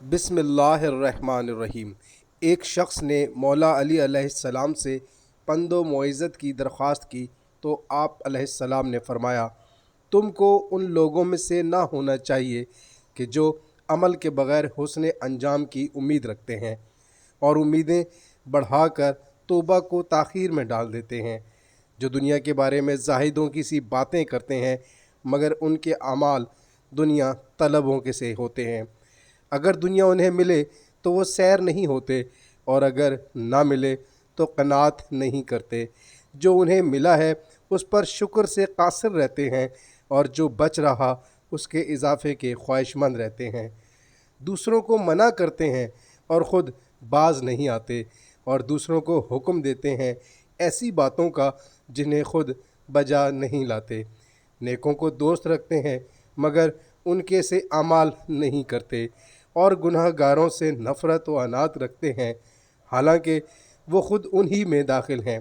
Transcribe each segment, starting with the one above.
बिस्मिल्लाहिर्रहमानिर्रहीम। एक शख्स ने मौला अली अलैहिस्सलाम से पंद व मौइज़त की दरख्वास्त की तो आप अलैहिस्सलाम ने फरमाया, तुमको उन लोगों में से ना होना चाहिए कि जो अमल के बग़ैर हुस्न अंजाम की उम्मीद रखते हैं और उम्मीदें बढ़ाकर तौबा को ताख़ीर में डाल देते हैं, जो दुनिया के बारे में ज़ाहिदों की सी बातें करते हैं मगर उनके अमाल दुनिया तलबों के से होते हैं। अगर दुनिया उन्हें मिले तो वो सैर नहीं होते और अगर ना मिले तो क़नात नहीं करते। जो उन्हें मिला है उस पर शुक्र से कासिर रहते हैं और जो बच रहा उसके इजाफ़े के ख्वाहिशमंद रहते हैं। दूसरों को मना करते हैं और ख़ुद बाज नहीं आते और दूसरों को हुक्म देते हैं ऐसी बातों का जिन्हें खुद बजा नहीं लाते। नेकों को दोस्त रखते हैं मगर उनके से अमाल नहीं करते और गुनाहगारों से नफ़रत व अनात रखते हैं, हालांकि वो ख़ुद उन्हीं में दाखिल हैं।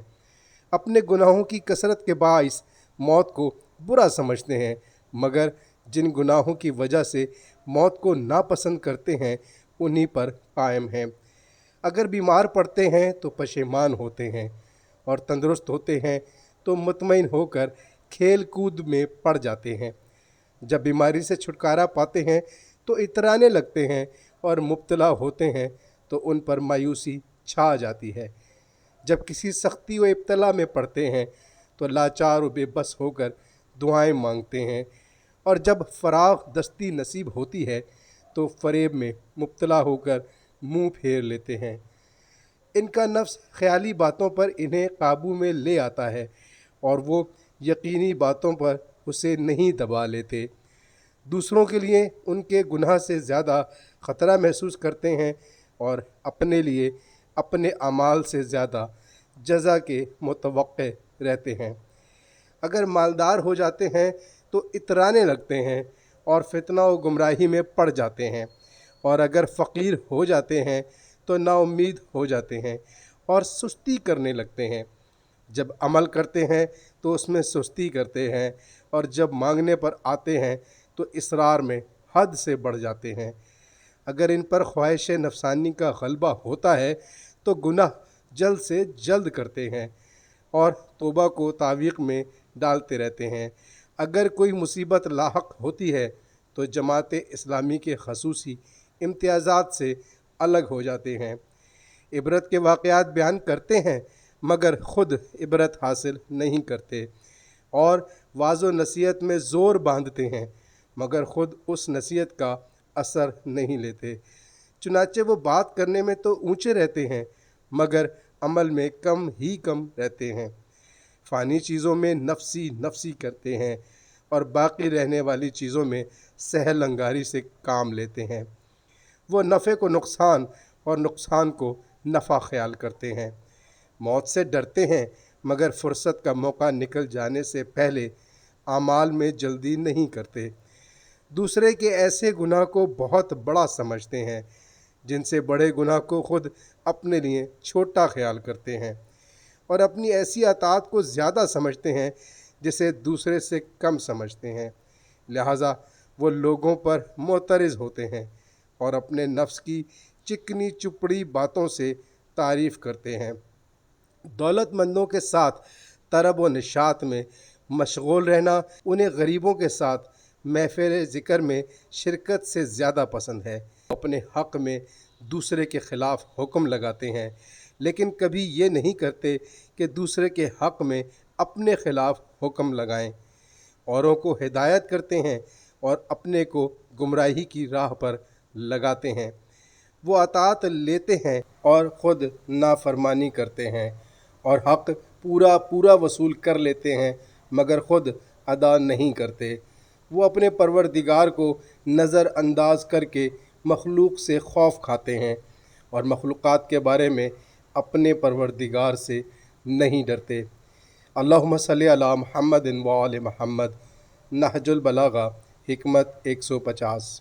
अपने गुनाहों की कसरत के बाइस मौत को बुरा समझते हैं मगर जिन गुनाहों की वजह से मौत को नापसंद करते हैं उन्हीं पर कायम हैं। अगर बीमार पड़ते हैं तो पशेमान होते हैं और तंदुरुस्त होते हैं तो मुतमईन होकर खेल कूद में पड़ जाते हैं। जब बीमारी से छुटकारा पाते हैं तो इतराने लगते हैं और मुब्तला होते हैं तो उन पर मायूसी छा जाती है। जब किसी सख्ती व इब्तला में पड़ते हैं तो लाचार व बेबस होकर दुआएं मांगते हैं और जब फराग दस्ती नसीब होती है तो फरेब में मुब्तला होकर मुंह फेर लेते हैं। इनका नफ्स ख्याली बातों पर इन्हें काबू में ले आता है और वो यकीनी बातों पर उसे नहीं दबा लेते। दूसरों के लिए उनके गुनाह से ज़्यादा ख़तरा महसूस करते हैं और अपने लिए अपने अमाल से ज़्यादा जज़ा के मुतवक्के रहते हैं। अगर मालदार हो जाते हैं तो इतराने लगते हैं और फितना व गुमराही में पड़ जाते हैं और अगर फ़कीर हो जाते हैं तो नाउम्मीद हो जाते हैं और सुस्ती करने लगते हैं। जब अमल करते हैं तो उसमें सुस्ती करते हैं और जब मांगने पर आते हैं तो इसरार में हद से बढ़ जाते हैं। अगर इन पर ख्वाहिश नफसानी का गलबा होता है तो गुनाह जल्द से जल्द करते हैं और तौबा को तावीक़ में डालते रहते हैं। अगर कोई मुसीबत लाहक होती है तो जमात इस्लामी के खसूसी इम्तियाज़ात से अलग हो जाते हैं। इबरत के वाक़यात बयान करते हैं मगर ख़ुद इबरत हासिल नहीं करते और वाज़ो नसीहत में ज़ोर बांधते हैं मगर ख़ुद उस नसीहत का असर नहीं लेते। चुनाचे वो बात करने में तो ऊंचे रहते हैं मगर अमल में कम ही कम रहते हैं। फ़ानी चीज़ों में नफसी नफसी करते हैं और बाकी रहने वाली चीज़ों में सहल अंगारी से काम लेते हैं। वो नफ़े को नुकसान और नुकसान को नफ़ा ख्याल करते हैं। मौत से डरते हैं मगर फ़ुर्सत का मौका निकल जाने से पहले आमाल में जल्दी नहीं करते। दूसरे के ऐसे गुनाह को बहुत बड़ा समझते हैं जिनसे बड़े गुनाह को खुद अपने लिए छोटा ख्याल करते हैं और अपनी ऐसी अताअत को ज़्यादा समझते हैं जिसे दूसरे से कम समझते हैं। लिहाजा वो लोगों पर मोतरज़ होते हैं और अपने नफ्स की चिकनी चुपड़ी बातों से तारीफ़ करते हैं। दौलतमंदों के साथ तरब व निशात में मशगूल रहना उन्हें गरीबों के साथ महफ़िल ज़िक्र में शिरकत से ज़्यादा पसंद है। अपने हक़ में दूसरे के ख़िलाफ़ हुक्म लगाते हैं लेकिन कभी ये नहीं करते कि दूसरे के हक़ में अपने ख़िलाफ़ हुक्म लगाएं। औरों को हिदायत करते हैं और अपने को गुमराही की राह पर लगाते हैं। वो अताअत लेते हैं और ख़ुद नाफरमानी करते हैं और हक़ पूरा पूरा वसूल कर लेते हैं मगर ख़ुद अदा नहीं करते। वो अपने परवरदिगार को नज़र अंदाज करके मखलूक से खौफ खाते हैं और मखलूक़ात के बारे में अपने परवरदिगार से नहीं डरते। अल्लाहुम्मा सल्ली अला मुहम्मदिन व आले मुहम्मद। नहजुल बलागा हिकमत 150।